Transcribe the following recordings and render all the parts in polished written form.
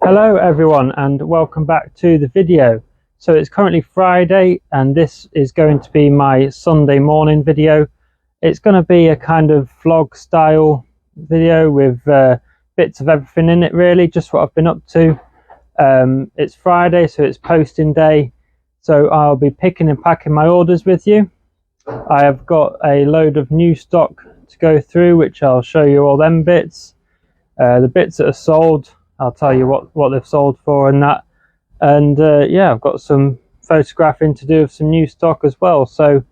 Hello everyone and welcome back to the video. So it's currently Friday and this is going to be my Sunday morning video. It's going to be a kind of vlog style video with bits of everything in it, really, just what I've been up to. It's Friday, so it's posting day, so I'll be picking and packing my orders with you. I have got a load of new stock to go through, which I'll show you all them bits. The bits that are sold, I'll tell you what they've sold for and that. And yeah, I've got some photographing to do of some new stock as well. So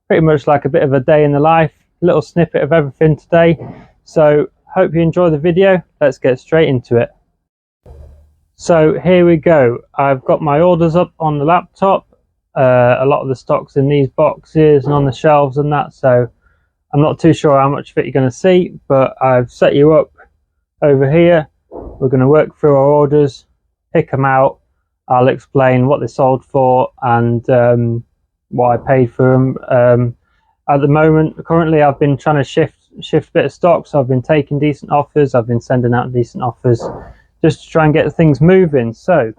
pretty much like a bit of a day in the life, a little snippet of everything today. So hope you enjoy the video. Let's get straight into it. So here we go. I've got my orders up on the laptop. A lot of the stock's in these boxes and on the shelves and that. So I'm not too sure how much of it you're going to see, but I've set you up over here. We're going to work through our orders, pick them out. I'll explain what they sold for and what I paid for them. At the moment, currently, I've been trying to shift a bit of stock, so I've been taking decent offers. I've been sending out decent offers just to try and get things moving. So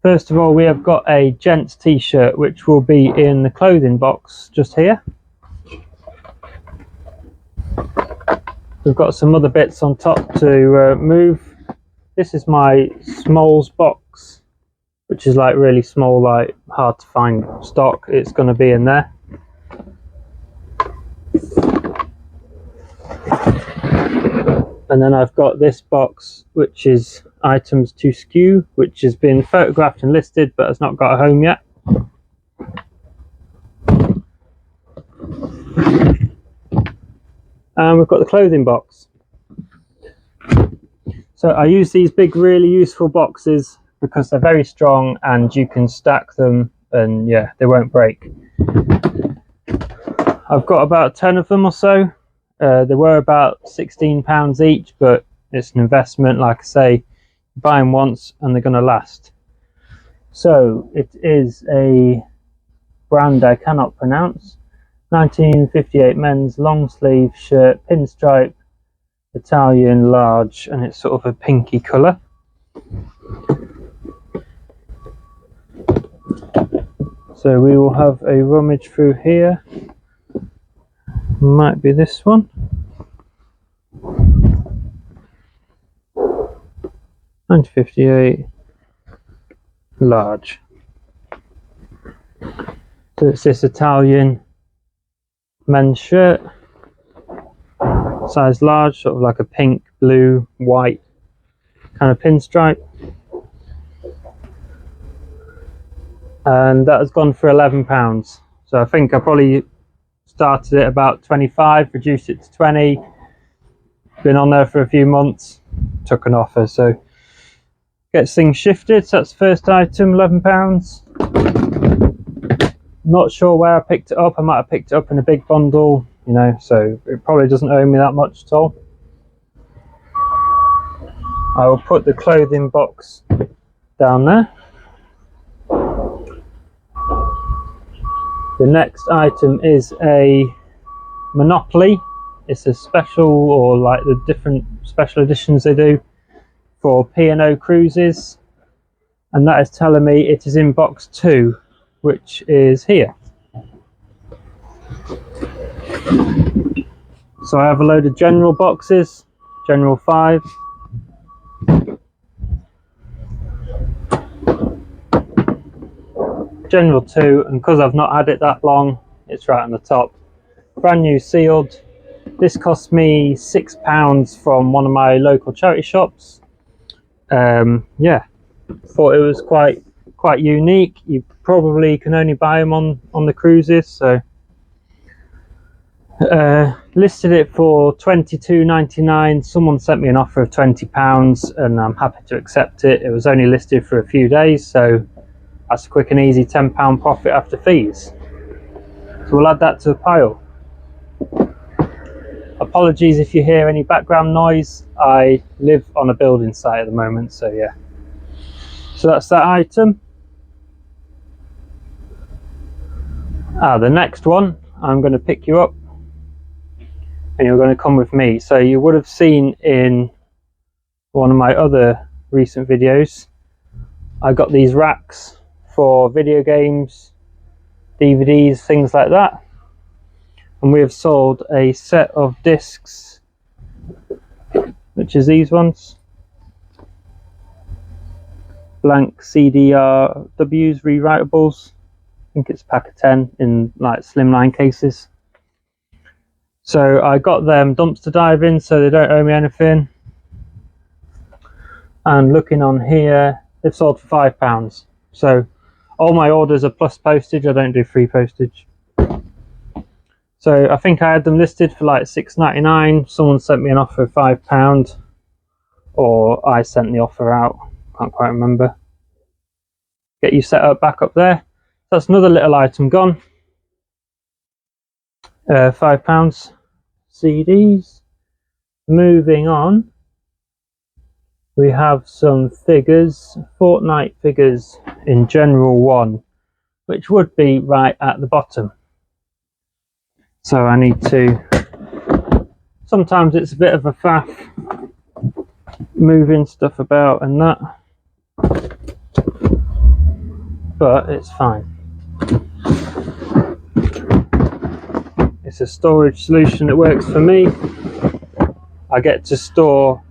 first of all, we have got a gents t-shirt, which will be in the clothing box just here. We've got some other bits on top to move. This is my smalls box, which is like really small, like hard to find stock. It's going to be in there. And then I've got this box, which is items to SKU, which has been photographed and listed, but has not got a home yet. And we've got the clothing box. So I use these big, really useful boxes because they're very strong and you can stack them and yeah, they won't break. I've got about 10 of them or so. They were about £16 each, but it's an investment. Like I say, buy them once and they're going to last. So it is a brand I cannot pronounce. 1958 men's long sleeve shirt, pinstripe, Italian, large, and it's sort of a pinky colour. So we will have a rummage through here. Might be this one. $19.58, large. So it's this Italian men's shirt, size large, sort of like a pink, blue, white kind of pinstripe. And that has gone for £11. So I think I probably started at about 25, reduced it to 20. Been on there for a few months, took an offer, so gets things shifted. So that's the first item, £11. Not sure where I picked it up. I might have picked it up in a big bundle, you know, so it probably doesn't owe me that much at all. I will put the clothing box down there. The next item is a Monopoly. It's a special, or like the different special editions they do for P&O cruises, and that is telling me it is in box 2, which is here. So I have a load of general boxes, general 5. General 2, and because I've not had it that long, it's right on the top. Brand new sealed. This cost me £6 from one of my local charity shops. Yeah, thought it was quite unique. You probably can only buy them on the cruises, so listed it for £22.99. Someone sent me an offer of £20 and I'm happy to accept it. It was only listed for a few days, so that's a quick and easy £10 profit after fees. So we'll add that to the pile. Apologies if you hear any background noise. I live on a building site at the moment, so yeah. So that's that item. The next one, I'm going to pick you up and you're going to come with me. So you would have seen in one of my other recent videos, I got these racks for video games, DVDs, things like that, and we have sold a set of discs, which is these ones, blank CDRWs, rewritables. I think it's a pack of 10 in like slimline cases. So I got them dumpster diving, so they don't owe me anything. And looking on here, they've sold for £5. So all my orders are plus postage. I don't do free postage. So I think I had them listed for like £6.99. Someone sent me an offer of £5, or I sent the offer out. Can't quite remember. Get you set up back up there. That's another little item gone. £5 CDs. Moving on, we have some figures, Fortnite figures in General 1, which would be right at the bottom. So I need to, sometimes it's a bit of a faff moving stuff about and that, but it's fine. It's a storage solution that works for me. I get to store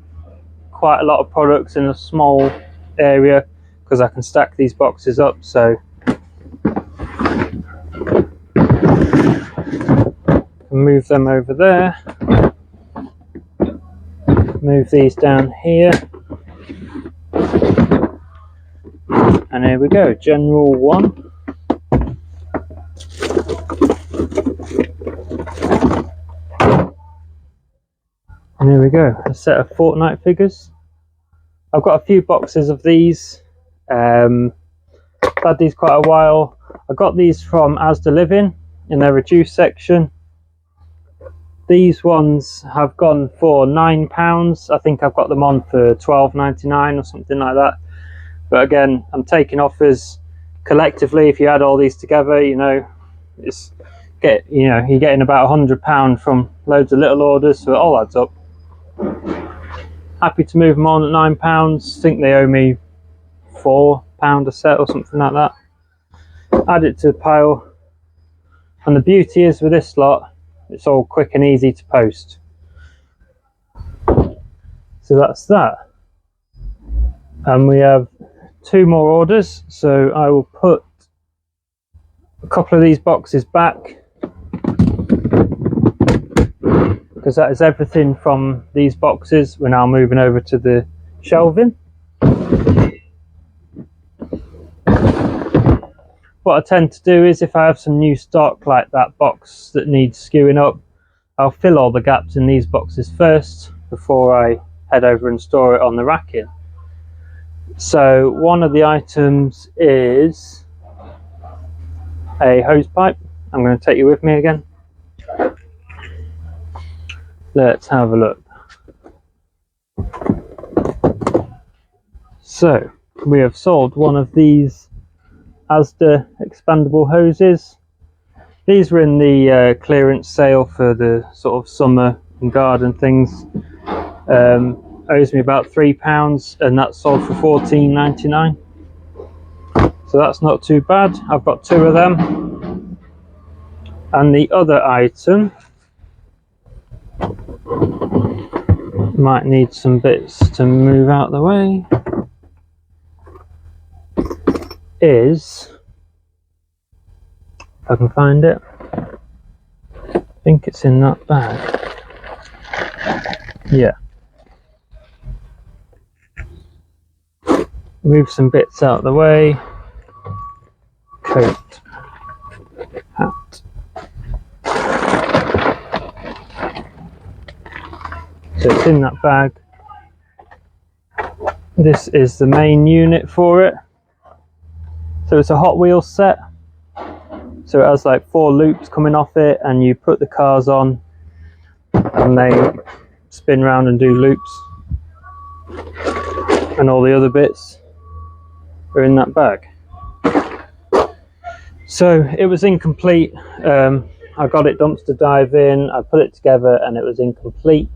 quite a lot of products in a small area because I can stack these boxes up. So move them over there, move these down here, and here we go, General 1. And here we go, a set of Fortnite figures. I've got a few boxes of these. I've had these quite a while. I got these from Asda Living in their reduced section. These ones have gone for £9. I think I've got them on for £12.99 or something like that. But again, I'm taking offers collectively. If you add all these together, you know, you're getting about £100 from loads of little orders, so it all adds up. Happy to move them on at £9. I think they owe me £4 a set or something like that. Add it to the pile, and the beauty is with this lot, it's all quick and easy to post. So that's that. And we have 2 more orders, so I will put a couple of these boxes back, because that is everything from these boxes. We're now moving over to the shelving. What I tend to do is, if I have some new stock like that box that needs skewing up, I'll fill all the gaps in these boxes first before I head over and store it on the racking. So one of the items is a hose pipe. I'm going to take you with me again. Let's have a look. So we have sold one of these Asda expandable hoses. These were in the clearance sale for the sort of summer and garden things. Owes me about £3, and that's sold for £14.99. So that's not too bad. I've got 2 of them. And the other item might need some bits to move out the way. Is, if I can find it, I think it's in that bag. Yeah. Move some bits out the way. Coat, hat. So it's in that bag. This is the main unit for it. So it's a Hot Wheels set. So it has like 4 loops coming off it, and you put the cars on and they spin round and do loops. And all the other bits are in that bag. So it was incomplete. I got it dumpster dive in, I put it together and it was incomplete.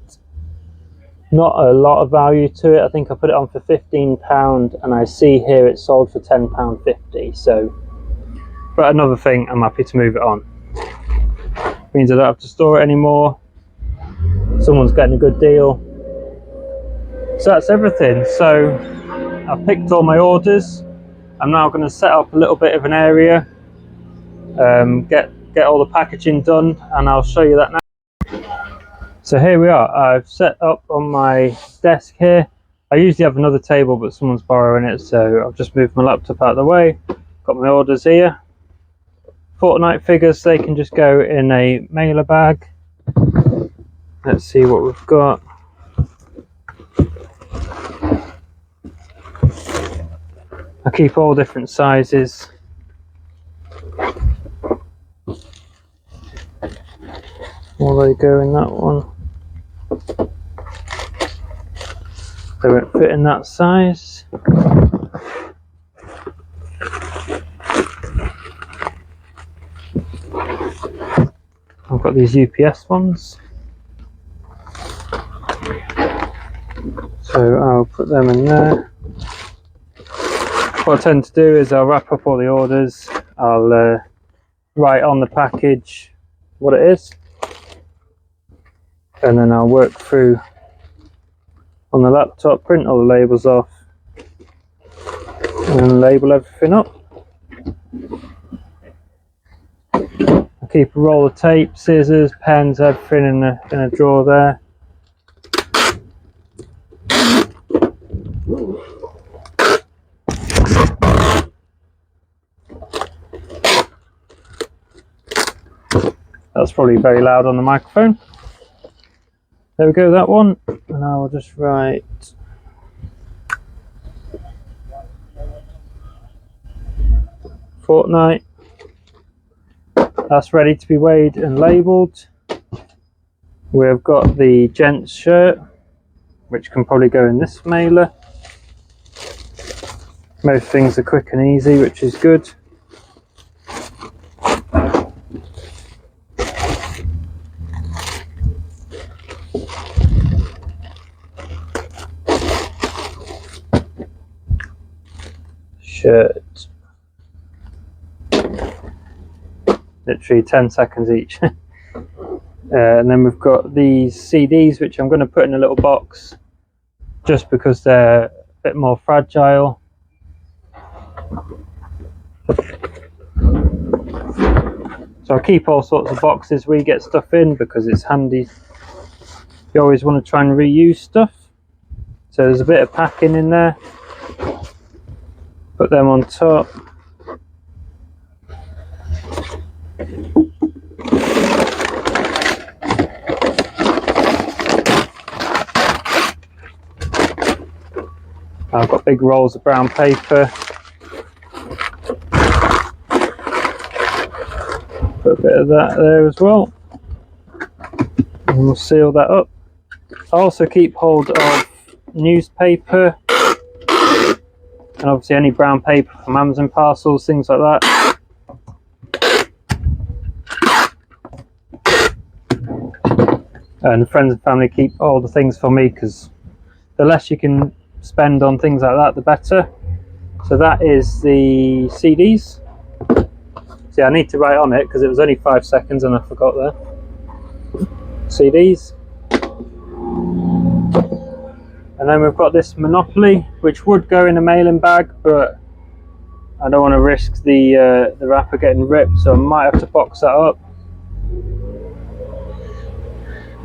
not a lot of value to it. I think I put it on for £15 and I see here it's sold for £10.50. So, but another thing, I'm happy to move it on. Means I don't have to store it anymore. Someone's getting a good deal. So that's everything. So I've picked all my orders. I'm now going to set up a little bit of an area, get all the packaging done, and I'll show you that now. So here we are. I've set up on my desk here. I usually have another table, but someone's borrowing it, so I've just moved my laptop out of the way. Got my orders here. Fortnite figures, they can just go in a mailer bag. Let's see what we've got. I keep all different sizes. Will they go in that one? They won't fit in that size. I've got these UPS ones. So I'll put them in there. What I tend to do is I'll wrap up all the orders. I'll write on the package what it is. And then I'll work through on the laptop, print all the labels off, and label everything up. I keep a roll of tape, scissors, pens, everything in a drawer there. That's probably very loud on the microphone. There we go, that one. And I will just write Fortnite. That's ready to be weighed and labelled. We've got the gents shirt, which can probably go in this mailer. Most things are quick and easy, which is good. Shirt. Literally 10 seconds each. And then we've got these CDs, which I'm going to put in a little box just because they're a bit more fragile. So I keep all sorts of boxes where you get stuff in because it's handy. You always want to try and reuse stuff. So there's a bit of packing in there. Put them on top. I've got big rolls of brown paper. Put a bit of that there as well. And we'll seal that up. I also keep hold of newspaper. And obviously any brown paper from Amazon parcels, things like that. And friends and family keep all the things for me because the less you can spend on things like that, the better. So that is the CDs. See, I need to write on it because it was only 5 seconds and I forgot there. CDs. And then we've got this Monopoly, which would go in a mailing bag, but I don't want to risk the wrapper getting ripped, so I might have to box that up.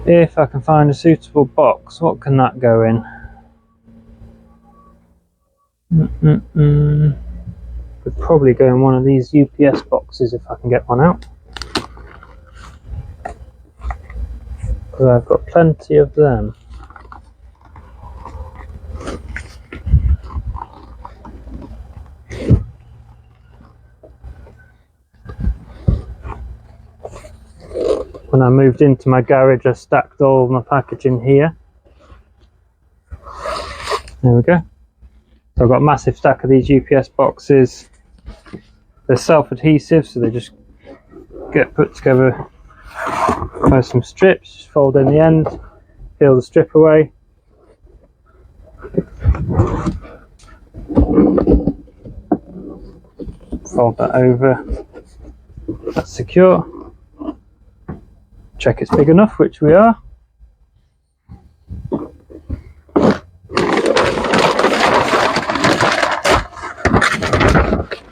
If I can find a suitable box, what can that go in? Could probably go in one of these UPS boxes if I can get one out. Because I've got plenty of them. When I moved into my garage, I stacked all of my packaging here. There we go. So I've got a massive stack of these UPS boxes. They're self-adhesive, so they just get put together by some strips, just fold in the end, peel the strip away, Fold that over. That's secure. Check it's big enough, which we are.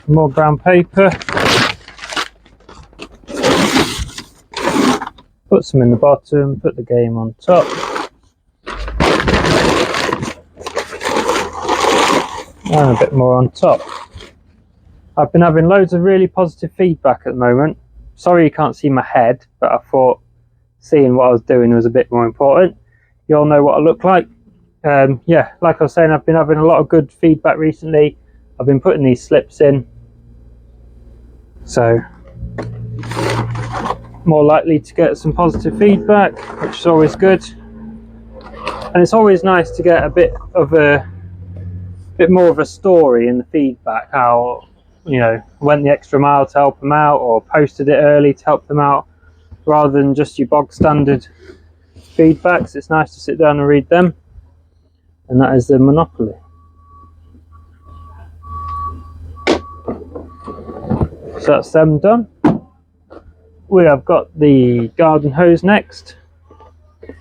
More brown paper. Put some in the bottom, put the game on top. And a bit more on top. I've been having loads of really positive feedback at the moment. Sorry you can't see my head, but I thought seeing what I was doing was a bit more important. You all know what I look like. Yeah, like I was saying, I've been having a lot of good feedback recently. I've been putting these slips in, so more likely to get some positive feedback, which is always good. And it's always nice to get a bit more of a story in the feedback, how, you know, went the extra mile to help them out, or posted it early to help them out, rather than just your bog standard feedbacks. It's nice to sit down and read them. And that is the Monopoly. So that's them done. We have got the garden hose next,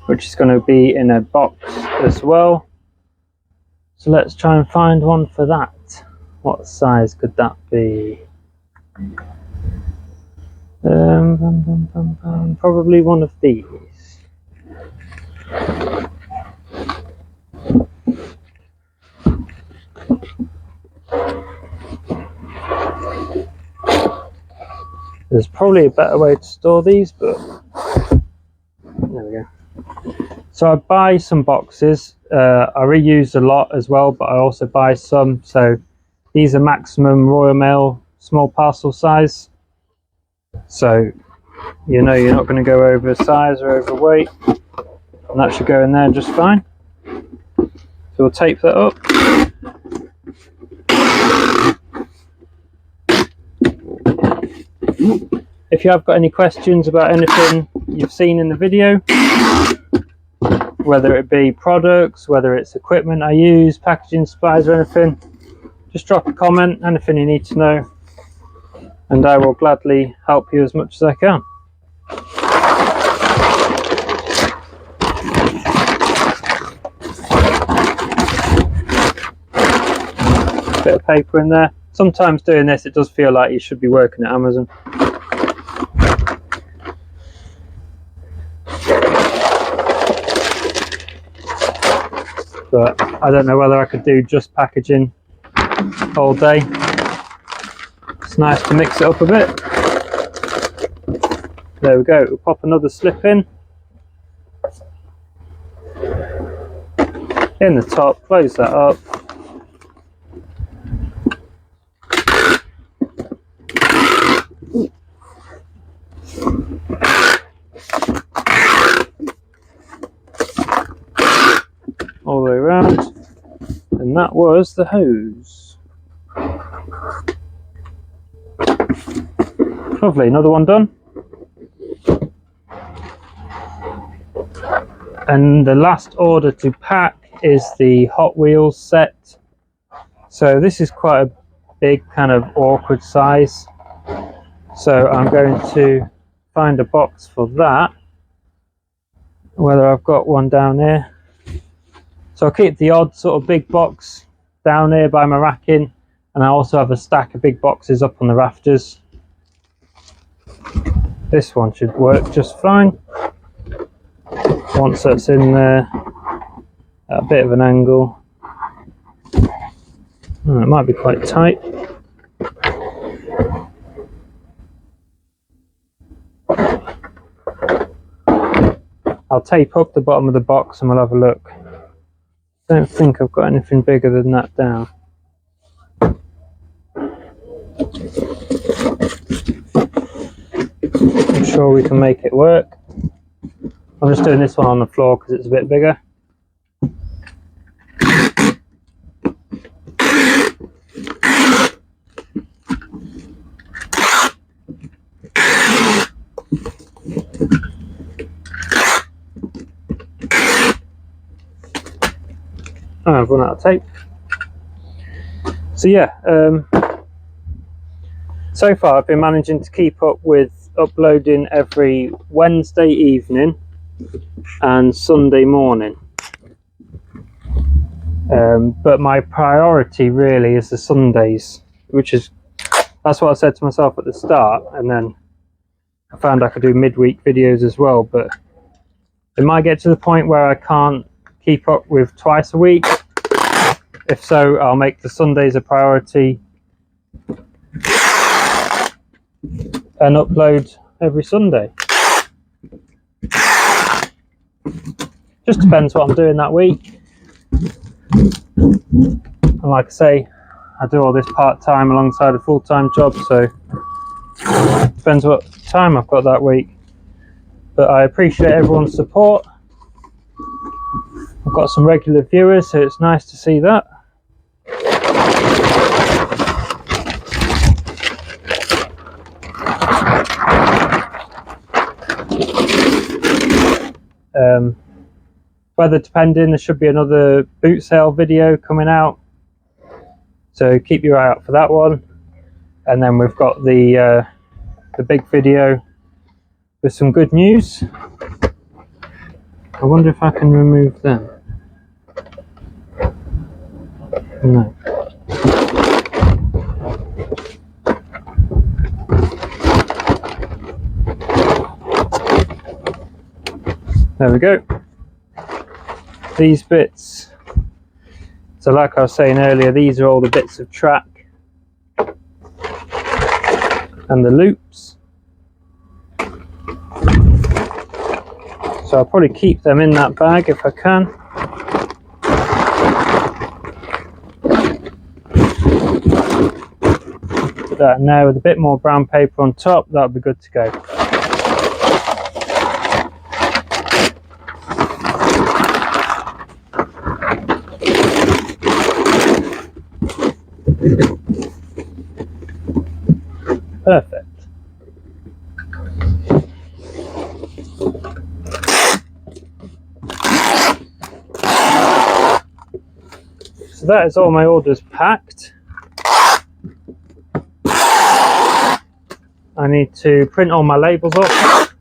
which is going to be in a box as well. So let's try and find one for that. What size could that be? Probably one of these. There's probably a better way to store these, but there we go. So I buy some boxes. I reuse a lot as well, but I also buy some. So these are maximum Royal Mail small parcel size. So you know you're not going to go over size or overweight, and that should go in there just fine. So we'll tape that up. If you have got any questions about anything you've seen in the video, whether it be products, whether it's equipment I use, packaging supplies or anything, just drop a comment, anything you need to know, and I will gladly help you as much as I can. Bit of paper in there. Sometimes doing this, it does feel like you should be working at Amazon. But I don't know whether I could do just packaging all day. It's nice to mix it up a bit. There we go. We'll pop another slip in the top, close that up. All the way around, and that was the hose. Lovely, another one done. And the last order to pack is the Hot Wheels set. So this is quite a big, kind of awkward size. So I'm going to find a box for that. Whether I've got one down here. So I'll keep the odd sort of big box down here by my racking, and I also have a stack of big boxes up on the rafters. This one should work just fine. Once that's in there at a bit of an angle. Oh, it might be quite tight. I'll tape up the bottom of the box and we'll have a look. Don't think I've got anything bigger than that down. I'm sure we can make it work. I'm just doing this one on the floor because it's a bit bigger. I've run out of tape. So yeah, So far I've been managing to keep up with uploading every Wednesday evening and Sunday morning, but my priority really is the Sundays, that's what I said to myself at the start, and then I found I could do midweek videos as well, but it might get to the point where I can't keep up with twice a week. If so, I'll make the Sundays a priority and upload every Sunday. Just depends what I'm doing that week. And like I say, I do all this part-time alongside a full-time job, so depends what time I've got that week. But I appreciate everyone's support. I've got some regular viewers, so it's nice to see that. Weather depending, there should be another boot sale video coming out, so keep your eye out for that one. And then we've got the big video with some good news. I wonder if I can remove them. No. There we go. These bits, so like I was saying earlier, these are all the bits of track and the loops. So I'll probably keep them in that bag if I can. Put that in there with a bit more brown paper on top, that'll be good to go. Perfect. So that is all my orders packed. I need to print all my labels off.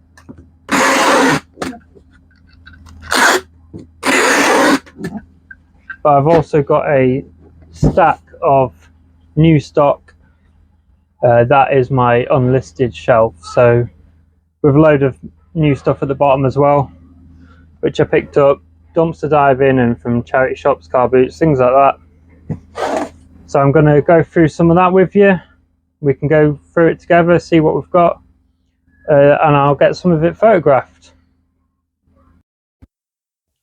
But I've also got a stack of new stock. That is my unlisted shelf, so with a load of new stuff at the bottom as well, which I picked up dumpster diving and from charity shops, car boots, things like that. So I'm going to go through some of that with you. We can go through it together, see what we've got, and I'll get some of it photographed.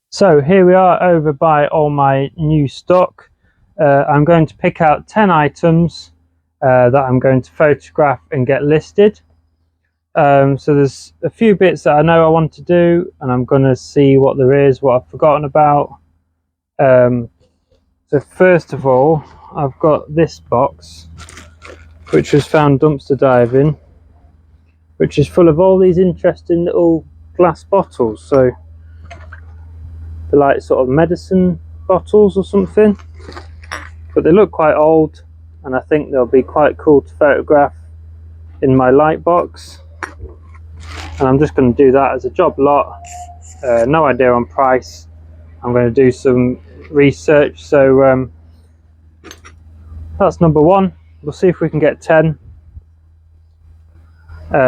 So here we are over by all my new stock. I'm going to pick out 10 items that I'm going to photograph and get listed. So there's a few bits that I know I want to do, and I'm going to see what there is, what I've forgotten about. So first of all, I've got this box, which was found dumpster diving, which is full of all these interesting little glass bottles. So they're like sort of medicine bottles or something, but they look quite old, and I think they'll be quite cool to photograph in my light box. And I'm just going to do that as a job lot. No idea on price. I'm going to do some research, so that's number one. We'll see if we can get 10.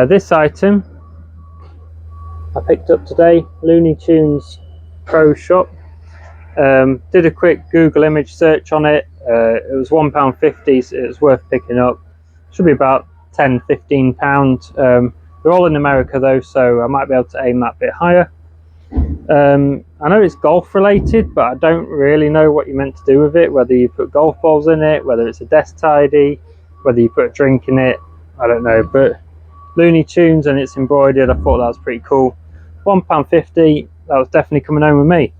This item I picked up today, Looney Tunes Pro Shop. Did a quick Google image search on it. It was £1.50, so it was worth picking up. Should be about £10–15. They're all in America though, so I might be able to aim that bit higher. I know it's golf related, but I don't really know what you're meant to do with it, whether you put golf balls in it, whether it's a desk tidy, whether you put a drink in it, I don't know. But Looney Tunes, and it's embroidered, I thought that was pretty cool. £1.50, that was definitely coming home with me.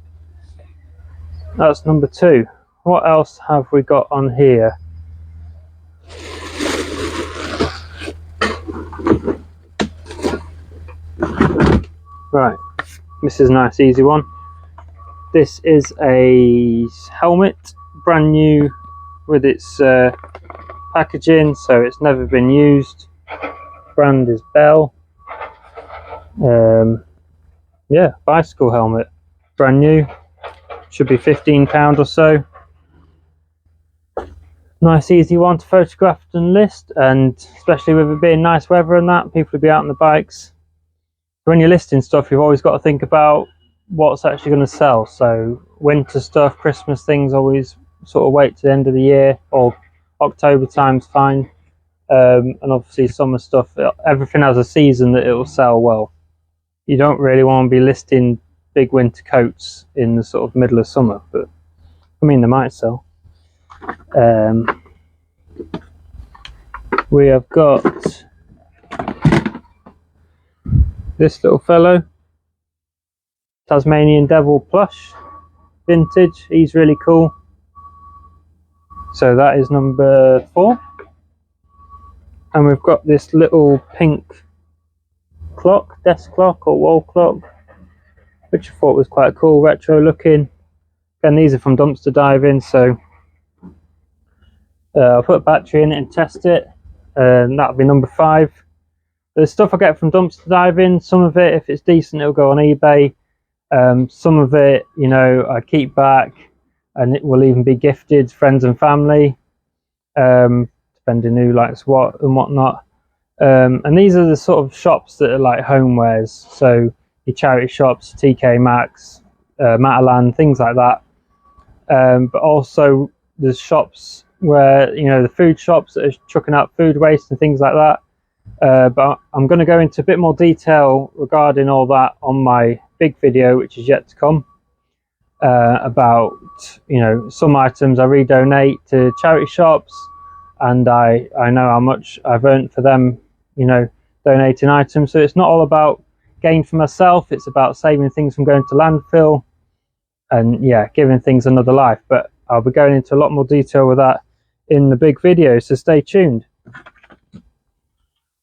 That's number two. What else have we got on here? Right, this is a nice easy one. This is a helmet, brand new, with its packaging, so it's never been used. Brand is Bell. Yeah, bicycle helmet, brand new, should be £15 or so. Nice easy one to photograph and list, and especially with it being nice weather and that, people will be out on the bikes. When you're listing stuff, you've always got to think about what's actually going to sell. So winter stuff, Christmas things, always sort of wait to the end of the year, or October time's fine. And obviously summer stuff, everything has a season that it will sell well. You don't really want to be listing big winter coats in the sort of middle of summer, but I mean, they might sell. We have got this little fellow, Tasmanian Devil plush, vintage. He's really cool. So that is number 4. And we've got this little pink clock, desk clock or wall clock, which I thought was quite cool, retro looking. And these are from dumpster diving, so I'll put a battery in it and test it, and that'll be number 5. The stuff I get from dumpster diving, some of it, if it's decent, it'll go on eBay. Some of it, you know, I keep back, and it will even be gifted friends and family, depending who likes what and whatnot. And these are the sort of shops that are like homewares, so your charity shops, TK Maxx, Matalan, things like that. But also there's shops where, you know, the food shops that are chucking out food waste and things like that. But I'm going to go into a bit more detail regarding all that on my big video, which is yet to come, about, you know, some items I redonate to charity shops, and I know how much I've earned for them, you know, donating items. So it's not all about gain for myself, it's about saving things from going to landfill and, yeah, giving things another life. But I'll be going into a lot more detail with that in the big video, so stay tuned.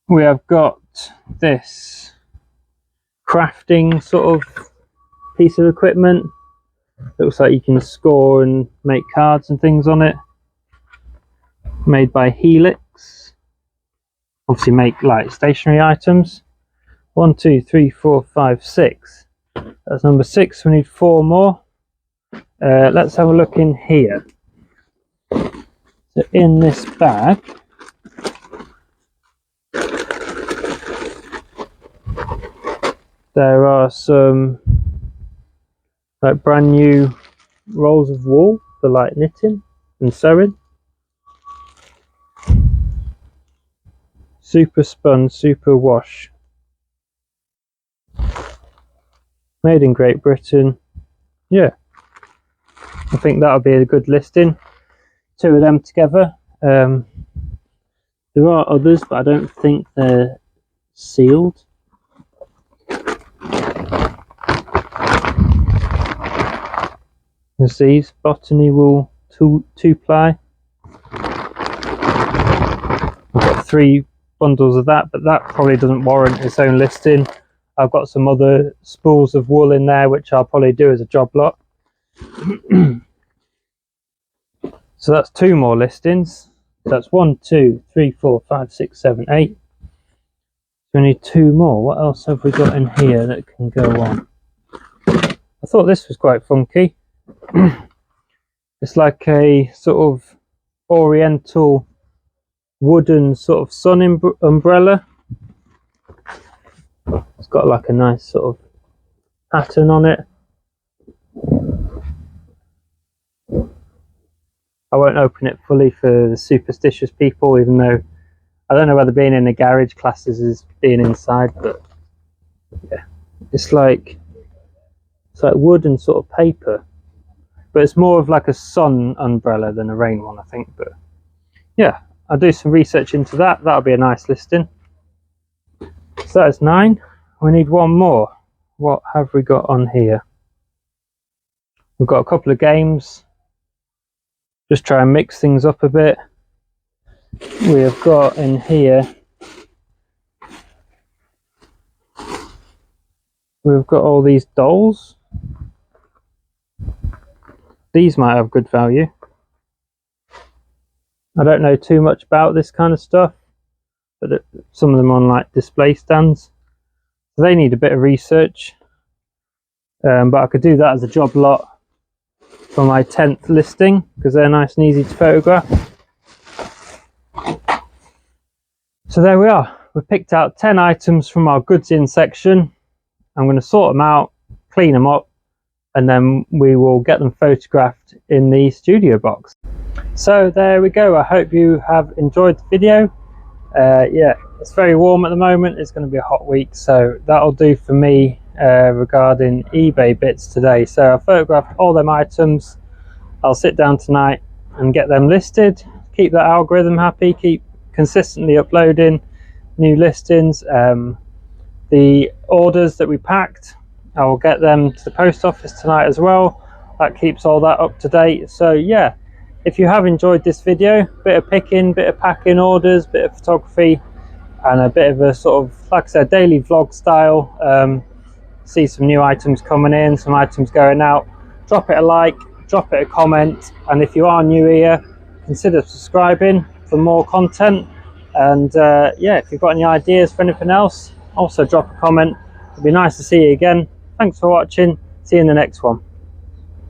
We have got this crafting sort of piece of equipment. Looks like you can score and make cards and things on it. Made by Helix. Obviously make like stationary items. 1, 2, 3, 4, 5, 6. That's number 6. We need 4 more. Let's have a look in here. So in this bag, there are some like brand new rolls of wool for like knitting and sewing. Super spun, super wash. Made in Great Britain. Yeah, I think that'll be a good listing. 2 of them together. There are others, but I don't think they're sealed. There's these botany wool 2-ply. I've got 3 bundles of that, but that probably doesn't warrant its own listing. I've got some other spools of wool in there, which I'll probably do as a job lot. So that's 2 more listings. That's 1, 2, 3, 4, 5, 6, 7, 8. We need 2 more. What else have we got in here that can go on? I thought this was quite funky. It's like a sort of oriental wooden sort of sun umbrella. It's got like a nice sort of pattern on it. I won't open it fully for the superstitious people, even though I don't know whether being in a garage classes as being inside, but yeah, it's like wood and sort of paper, but it's more of like a sun umbrella than a rain one, I think. But yeah, I'll do some research into that. That'll be a nice listing. So that is 9. We need 1 more. What have we got on here? We've got a couple of games. Just try and mix things up a bit. We have got in here, we've got all these dolls. These might have good value. I don't know too much about this kind of stuff, but some of them on like display stands, so they need a bit of research, but I could do that as a job lot for my 10th listing because they're nice and easy to photograph. So there we are, we've picked out 10 items from our goods in section. I'm going to sort them out, clean them up, and then we will get them photographed in the studio box. So there we go, I hope you have enjoyed the video. Yeah, it's very warm at the moment, it's going to be a hot week, so that'll do for me regarding eBay bits today. So I photographed all them items. I'll sit down tonight and get them listed, keep that algorithm happy, keep consistently uploading new listings. The orders that we packed, I will get them to the post office tonight as well. That keeps all that up to date. So yeah, if you have enjoyed this video, bit of picking, bit of packing orders, bit of photography, and a bit of a sort of, like I said, daily vlog style, see some new items coming in, some items going out, drop it a like, drop it a comment, and if you are new here, consider subscribing for more content. And yeah, if you've got any ideas for anything else, also drop a comment. It'd be nice to see you again. Thanks for watching, see you in the next one.